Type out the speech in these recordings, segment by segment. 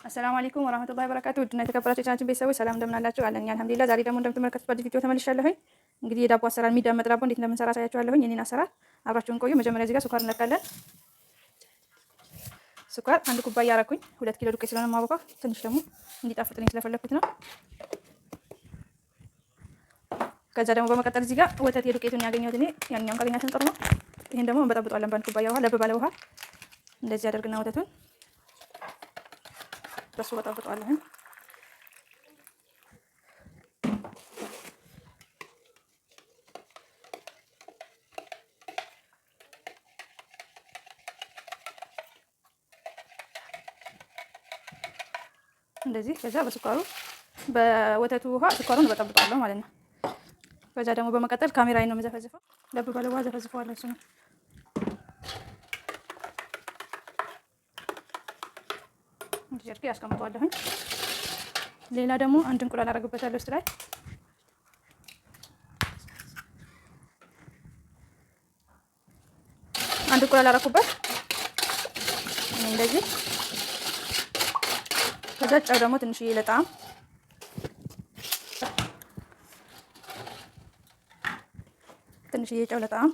አሰላሙ አለይኩም ወራህመቱላሂ ወበረካቱ። ውድና የተከበራችሁ የቻናችን ቤተሰቦች ሰላም እንደምን አላችሁ? አለኝ አልሐምዱሊላህ። ዛሬ ደግሞ እንደምትመለከቱት በአዲስ ቪዲዮ ተመልሻለሁኝ። እንግዲህ የዳቦ አሰራር የሚዳመጥ ዳቦ እንዴት እንደምንሰራ አሳያችኋለሁኝ። የኔን አሰራር አብራችሁን ቆዩ። መጀመሪያ እዚህ ጋር ስኳር እንለካለን። ስኳር 1 ኩባያ አረኩኝ። 2 ኪሎ ዱቄት ስለሆነ ማቦካው ትንሽ ደግሞ እንዲጣፍጥልኝ ስለፈለኩት ነው። ከዛ ደግሞ በመቀጠል እዚህ ጋር ወተት የዱቄቱን ያገኘሁት እኔ ያንኛውን ካገኛችሁን ጥሩ ነው። ይሄን ደግሞ እንበጠብጠዋለን በ1 ኩባያ ውሃ፣ ለብ ባለ ውሃ እንደዚህ አደርግና ወተቱን በሱ በጠብጠዋለሁ። እንደዚህ ከዛ በወተቱ ውሃ ስኳሩን በጠብጠዋለሁ ማለት ነው። ከዛ ደግሞ በመቀጠል ካሜራዬን ነው የምዘፈዝፈው። ለብ ባለ ውሃ ዘፈዝፈዋለሁ። እሱ ነው እንደዚህ ያስቀምጠዋለሁ። ሌላ ደግሞ 1 እንቁላል አደርግበታለሁ። ውስጥ ላይ 1 እንቁላል አደረኩበት እንደዚህ። ከዛ ጨው ደግሞ ትንሽዬ ለጣም፣ ትንሽዬ ጨው ለጣም፣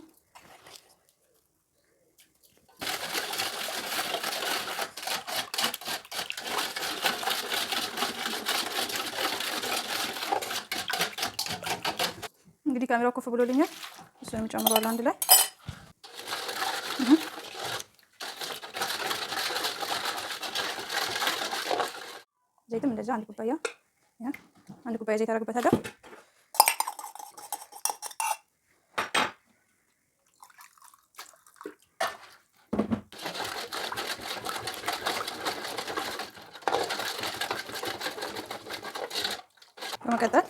እንግዲህ ካሜራው ኮፍ ብሎልኛል። እሱንም ጨምረዋለሁ አንድ ላይ። ዘይትም እንደዛ 1 ኩባያ 1 ኩባያ ዘይት አደርግበታለሁ። በመቀጠል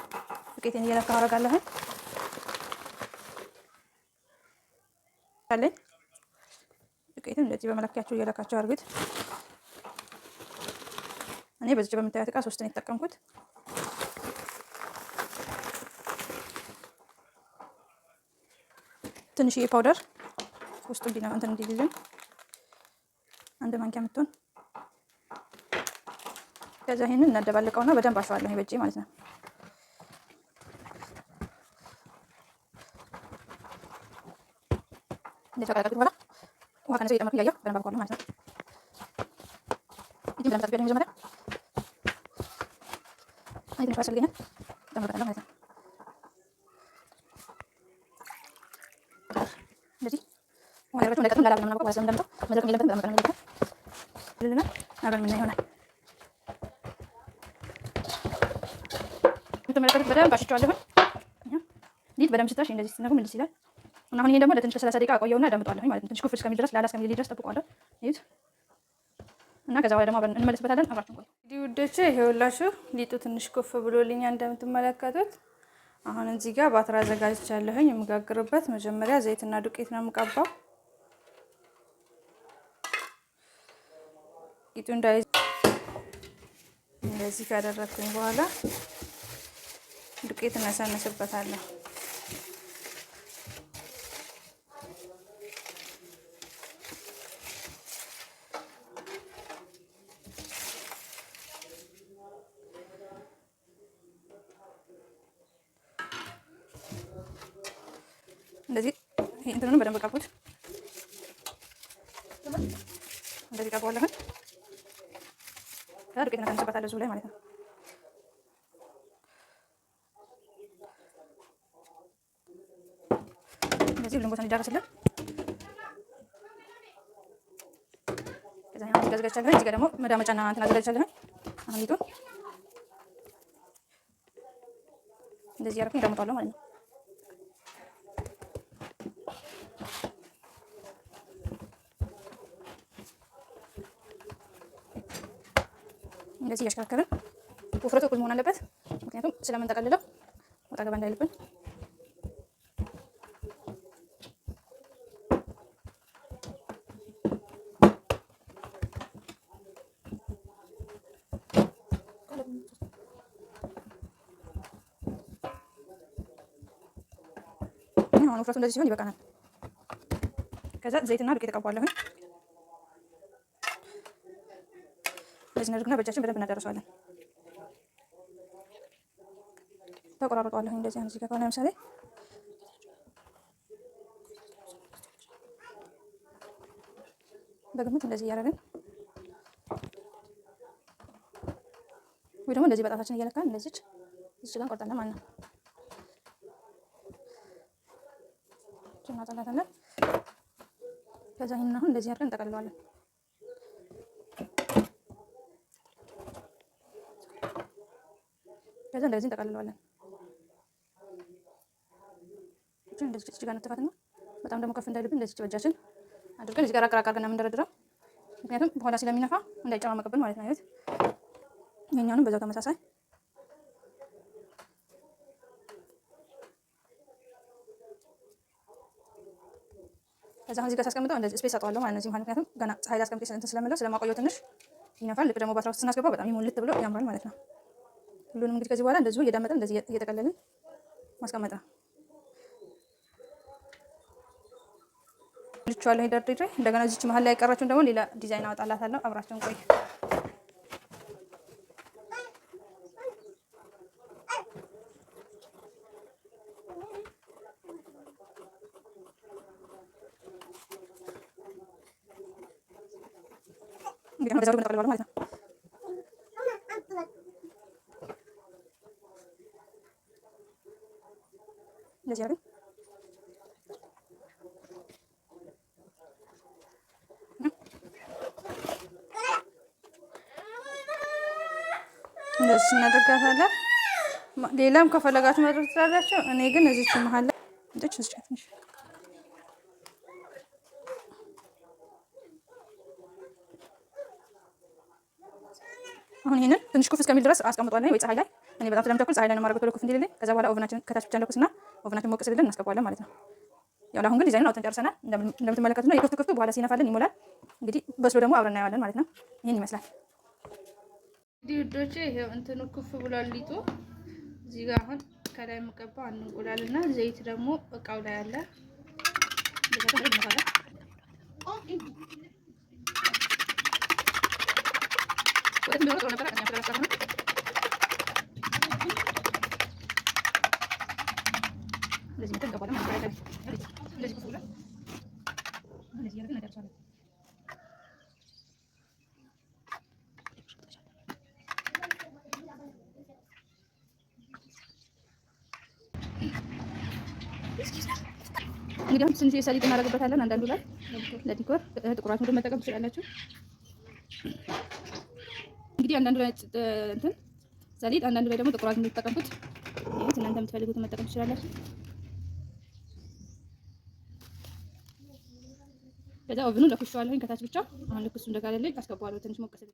ዱቄቴን እየለካሁ አደርጋለሁ። ዱቄቱን እንደዚህ በመለኪያችሁ እየለካችሁ አድርጉት። እኔ በዚህ በምታዩት እቃ 3 ነው የተጠቀምኩት። ትንሽዬ ፓውደር ውስጡ እንትን እንዲልልን 1 ማንኪያ የምትሆን። ከዛ ይሄንን እናደባልቀውና በደንብ አሸዋለሁ በእጄ ማለት ነው። እንደዚህ ካደረግኩት በኋላ ውሃ ከነሰው እየጨመርኩ እያየሁ በደንብ አቦካዋለሁ ማለት ነው። እጅም ለምታጥቢያ መጀመሪያ ትንሽ ያስፈልገኛል ጨምርበታለሁ ማለት ነው። እንደዚህ ውሃ ያደረጋችሁ እንዳይቀጥም ላላ ብለን ማቦካው ስለምንደምጠው መድረቅ የለበትም። በደንብ ነው የሚደርቀው ልልና አብረን የምናየው ይሆናል። የምትመለከቱት በደንብ አሽቸዋለሁ። ሊጥ በደንብ ስታሽ እንደዚህ ስትነኩ ምልስ ይላል። እና አሁን ይሄን ደግሞ ለትንሽ 30 ደቂቃ አቆየውና አዳምጠዋለሁ ማለት ነው። ትንሽ ኩፍ እስከሚል ድረስ ላላ እስከሚል ድረስ ጠብቀዋለሁ። እዩት። እና ከዛ በኋላ ደግሞ አብረን እንመለስበታለን። አብራችሁ ቆዩ። እንግዲህ ውዶቼ ይሄውላችሁ ሊጡ ትንሽ ኩፍ ብሎልኛል እንደምትመለከቱት። አሁን እዚህ ጋር ባትራ አዘጋጅቻለሁኝ የምጋግርበት። መጀመሪያ ዘይትና ዱቄት ነው የምቀባው። ሊጡ እንዳይዝ እንደዚህ ካደረኩኝ በኋላ ዱቄት እናሳነስበታለሁ። እንደዚህ እንትኑን በደንብ ቀቡት። እንደዚህ ቀባዋለሁ። ዱቄት እናሳንስበታለሁ እዚሁ ላይ ማለት ነው። እንደዚህ ሁሉም ቦታ እንዲዳረስልን። ከዛ ያው አዘጋጅቻለሁ። እዚህ ጋር ደግሞ መዳመጫና እንትን አዘጋጅቻለሁ። አሁን ሊጡን እንደዚህ ያደረኩኝ እዳምጠዋለሁ ማለት ነው። እንደዚህ እያሽከረከርን ውፍረቱ እኩል መሆን አለበት። ምክንያቱም ስለምንጠቀልለው ወጣ ገባ እንዳይልብን። አሁን ውፍረቱ እንደዚህ ሲሆን ይበቃናል። ከዛ ዘይትና ዱቄት ተቀባለሁ። እንደዚህ እናደርግና በእጃችን በደንብ እናደርሰዋለን። ተቆራርጠዋለሁ እንደዚህ አንዚህ ጋር ለምሳሌ በግምት እንደዚህ እያደረግን ወይ ደግሞ እንደዚህ በጣታችን እየለካን እንደዚህ እዚህ ጋር እንቆርጣለን ማለት ነው። እናጠላታለን። ከዛ ይሄን አሁን እንደዚህ አድርገን እንጠቀልለዋለን። ከዛ እንደዚህ እንጠቀልለዋለን። እንደዚህ ጋር እንተፋትና በጣም ደግሞ ከፍ እንዳይልብን እንደዚህ በእጃችን አድርገን እዚህ ጋር አቀራቀር አድርገን የምንደረድረው ምክንያቱም በኋላ ስለሚነፋ እንዳይጨማመቅብን ማለት ነው። አይደል? ይሄኛውንም በዛው ተመሳሳይ ከዛ እዚህ ጋር ሳስቀምጠው እንደዚህ ስፔስ አጣዋለሁ ማለት ነው። እዚህ ምክንያቱም ገና ፀሐይ ላይ አስቀምጬ ስለምለው ስለማቆየው ትንሽ ይነፋል። ልክ ደግሞ በ13 ስናስገባው በጣም ይሞልት ብሎ ያምራል ማለት ነው። ሁሉንም እንግዲህ ከዚህ በኋላ እንደዚሁ እየዳመጠን እንደዚህ እየጠቀለልን ማስቀመጥ ነው። ልቻለሁ ደርድሬ እንደገና እዚች መሀል ላይ ያቀራችሁን ደግሞ ሌላ ዲዛይን አወጣላታለሁ። አብራችሁን ቆዩ። እንግዲህ በዛው እንጠቀልለዋለን ማለት ነው። እንደዚህ አድርገን እንደዚህ እናደርጋታለን። ሌላም ከፈለጋችሁ ማድረግ ትችላላችሁ። እኔ ግን እዚች መሀል ላይ እንደዚህ ትንሽ አሁን ይሄንን ትንሽ ኩፍ እስከሚል ድረስ አስቀምጧለን ወይ ፀሐይ ላይ። እኔ በጣም ስለምቸኩል ፀሐይ ላይ ነው የማደርገው ቶሎ ኩፍ እንዲልልኝ። ከዛ በኋላ ኦቨናችን ከታች ብቻ እንደኩስና ኦቨናችን ሞቅ ሲልልን እናስገባዋለን ማለት ነው። ያው አሁን ግን ዲዛይኑን አውጥተን ጨርሰናል። እንደምትመለከቱት ነው የክፍት ክፍቱ በኋላ ሲነፋልን ይሞላል። እንግዲህ በስሎ ደግሞ አብረን እናየዋለን ማለት ነው። ይሄን ይመስላል። እንግዲህ ውዶቼ ይሄው እንትኑ ኩፍ ብሏል ሊጡ። እዚህ ጋር አሁን ከላይ የምቀባው አንድ እንቁላልና ዘይት ደግሞ እቃው ላይ አለ። እንግዲህ አሁን ትንሽ ሰሊጥ እናደርግበታለን። አንዳንዱ ላይ ለዲኮር ጥቁራቱን ደግሞ መጠቀም ትችላላችሁ። እንግዲህ አንዳንዱ ላይ እንትን ሰሊጥ፣ አንዳንዱ ላይ ደግሞ ጥቁራቱን የምትጠቀሙት ይሄት እናንተ የምትፈልጉትን መጠቀም ትችላላችሁ። ከዛ ኦቭኑ ለኩሻዋለሁኝ ከታች ብቻ። አሁን ልክ እሱ እንደጋለልኝ አስገባዋለሁ ትንሽ ሞቅ ሲል